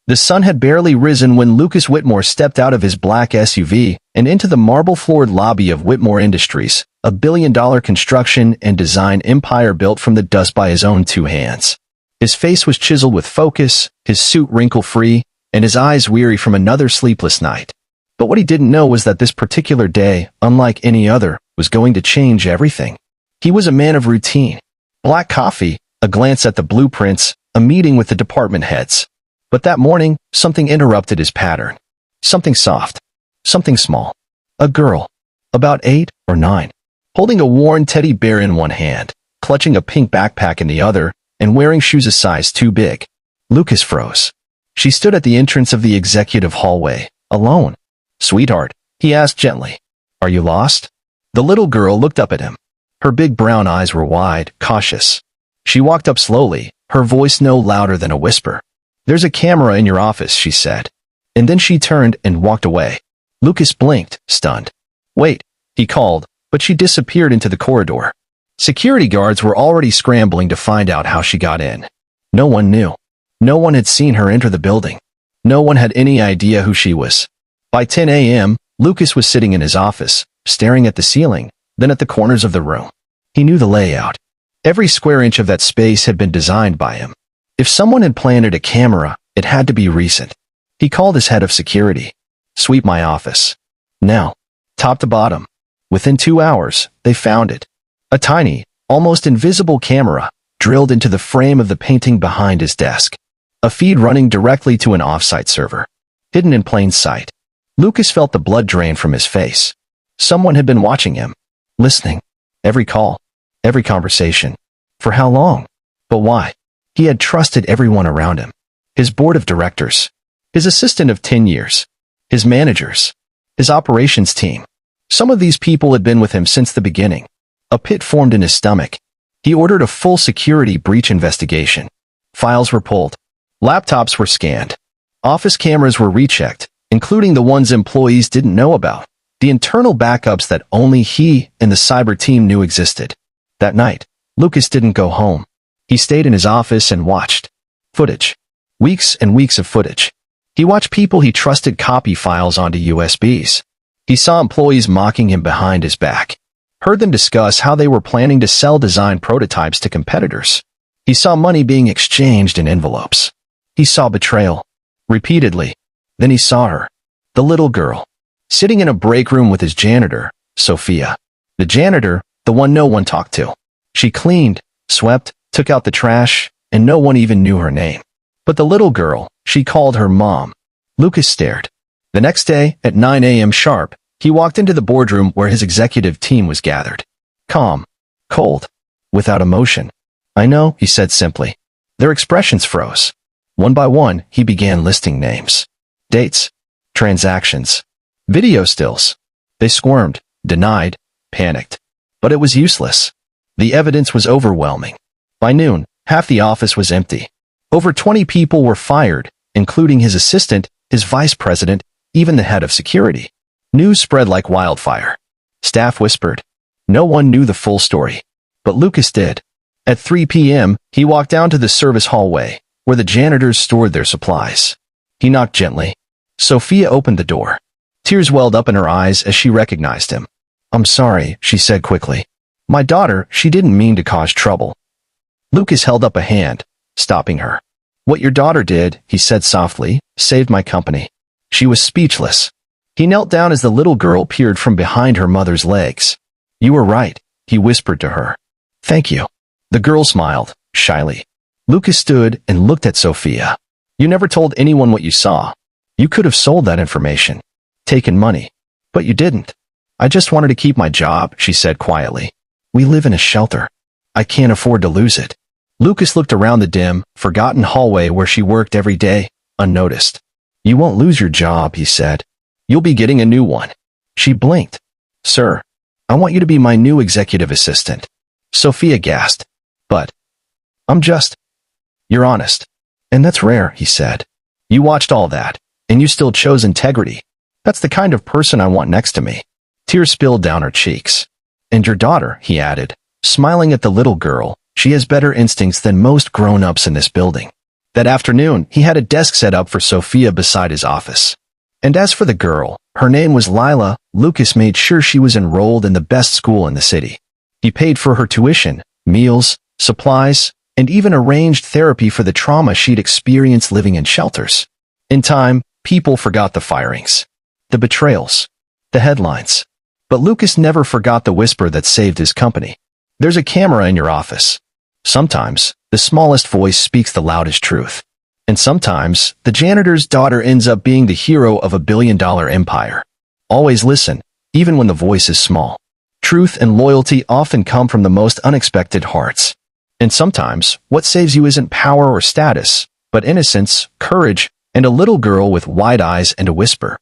The sun had barely risen when Lucas Whitmore stepped out of his black SUV and into the marble-floored lobby of Whitmore Industries, a billion-dollar construction and design empire built from the dust by his own two hands. His face was chiseled with focus, his suit wrinkle-free, and his eyes weary from another sleepless night. But what he didn't know was that this particular day, unlike any other, was going to change everything. He was a man of routine. Black coffee, a glance at the blueprints, a meeting with the department heads. But that morning, something interrupted his pattern. Something soft. Something small. A girl. About 8 or 9. Holding a worn teddy bear in one hand, clutching a pink backpack in the other, and wearing shoes a size too big. Lucas froze. She stood at the entrance of the executive hallway, alone. "Sweetheart," he asked gently. "Are you lost?" The little girl looked up at him. Her big brown eyes were wide, cautious. She walked up slowly, her voice no louder than a whisper. "There's a camera in your office," she said. And then she turned and walked away. Lucas blinked, stunned. "Wait," he called, but she disappeared into the corridor. Security guards were already scrambling to find out how she got in. No one knew. No one had seen her enter the building. No one had any idea who she was. By 10 a.m., Lucas was sitting in his office, staring at the ceiling, then at the corners of the room. He knew the layout. Every square inch of that space had been designed by him. If someone had planted a camera, it had to be recent. He called his head of security. "Sweep my office. Now." Top to bottom. Within 2 hours, they found it. A tiny, almost invisible camera, drilled into the frame of the painting behind his desk. A feed running directly to an off-site server. Hidden in plain sight. Lucas felt the blood drain from his face. Someone had been watching him. Listening. Every call. Every conversation. For how long? But why? He had trusted everyone around him. His board of directors. His assistant of 10 years. His managers. His operations team. Some of these people had been with him since the beginning. A pit formed in his stomach. He ordered a full security breach investigation. Files were pulled. Laptops were scanned. Office cameras were rechecked, including the ones employees didn't know about. The internal backups that only he and the cyber team knew existed. That night, Lucas didn't go home. He stayed in his office and watched. Footage. Weeks and weeks of footage. He watched people he trusted copy files onto USBs. He saw employees mocking him behind his back. Heard them discuss how they were planning to sell design prototypes to competitors. He saw money being exchanged in envelopes. He saw betrayal. Repeatedly. Then he saw her. The little girl. Sitting in a break room with his janitor, Sophia. The janitor, the one no one talked to. She cleaned, swept, took out the trash, and no one even knew her name. But the little girl, she called her mom. Lucas stared. The next day, at 9 a.m. sharp, he walked into the boardroom where his executive team was gathered. Calm. Cold. Without emotion. "I know," he said simply. Their expressions froze. One by one, he began listing names. Dates. Transactions. Video stills. They squirmed, denied, panicked. But it was useless. The evidence was overwhelming. By noon, half the office was empty. Over 20 people were fired, including his assistant, his vice president, even the head of security. News spread like wildfire. Staff whispered. No one knew the full story. But Lucas did. At 3 p.m., he walked down to the service hallway, where the janitors stored their supplies. He knocked gently. Sophia opened the door. Tears welled up in her eyes as she recognized him. "I'm sorry," she said quickly. "My daughter, she didn't mean to cause trouble." Lucas held up a hand, stopping her. "What your daughter did," he said softly, "saved my company." She was speechless. He knelt down as the little girl peered from behind her mother's legs. "You were right," he whispered to her. "Thank you." The girl smiled, shyly. Lucas stood and looked at Sophia. "You never told anyone what you saw. You could have sold that information. Taken money. But you didn't." "I just wanted to keep my job," she said quietly. "We live in a shelter. I can't afford to lose it." Lucas looked around the dim, forgotten hallway where she worked every day, unnoticed. "You won't lose your job," he said. "You'll be getting a new one." She blinked. "Sir, I want you to be my new executive assistant." Sophia gasped. "But I'm just..." "You're honest. And that's rare," he said. "You watched all that, and you still chose integrity. That's the kind of person I want next to me." Tears spilled down her cheeks. "And your daughter," he added, smiling at the little girl, "she has better instincts than most grown-ups in this building." That afternoon, he had a desk set up for Sophia beside his office. And as for the girl, her name was Lila. Lucas made sure she was enrolled in the best school in the city. He paid for her tuition, meals, supplies, and even arranged therapy for the trauma she'd experienced living in shelters. In time, people forgot the firings, the betrayals, the headlines. But Lucas never forgot the whisper that saved his company. There's a camera in your office. Sometimes, the smallest voice speaks the loudest truth. And sometimes, the janitor's daughter ends up being the hero of a billion-dollar empire. Always listen, even when the voice is small. Truth and loyalty often come from the most unexpected hearts. And sometimes, what saves you isn't power or status, but innocence, courage, and a little girl with wide eyes and a whisper.